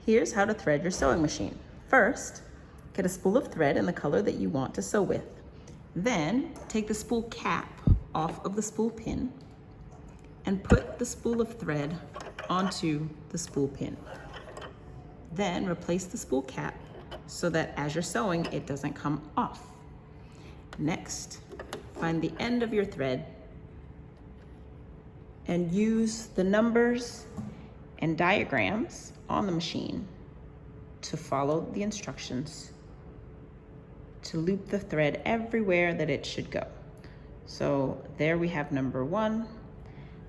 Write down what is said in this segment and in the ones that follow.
Here's how to thread your sewing machine. First, get a spool of thread in the color that you want to sew with. Then, take the spool cap off of the spool pin and put the spool of thread onto the spool pin. Then, replace the spool cap so that as you're sewing, it doesn't come off. Next, find the end of your thread and use the numbers and diagrams on the machine to follow the instructions to loop the thread everywhere that it should go. So there we have number 1.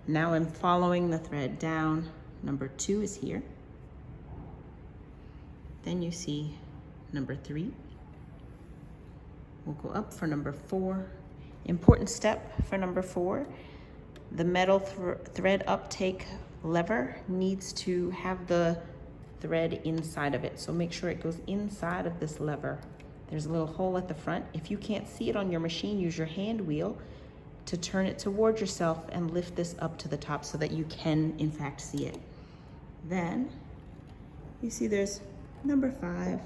Now I'm following the thread down. Number 2 is here. Then you see number 3. We'll go up for number 4. Important step for number 4, the metal thread uptake lever needs to have the thread inside of it. So make sure it goes inside of this lever. There's a little hole at the front. If you can't see it on your machine, use your hand wheel to turn it towards yourself and lift this up to the top so that you can in fact see it. Then you see there's number 5.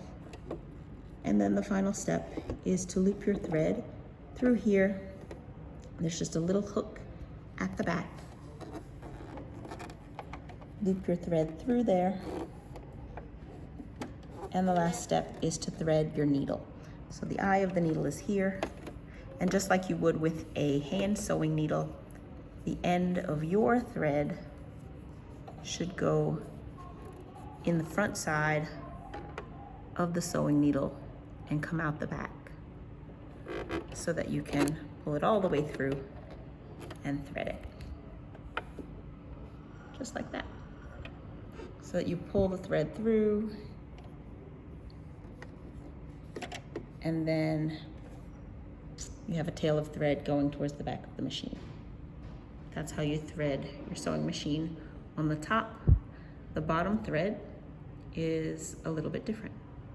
And then the final step is to loop your thread through here. There's just a little hook at the back. Loop your thread through there. And the last step is to thread your needle. So the eye of the needle is here. And just like you would with a hand sewing needle, the end of your thread should go in the front side of the sewing needle and come out the back so that you can pull it all the way through and thread it. Just like that. So that you pull the thread through and then you have a tail of thread going towards the back of the machine. That's how you thread your sewing machine. On the top, the bottom thread is a little bit different.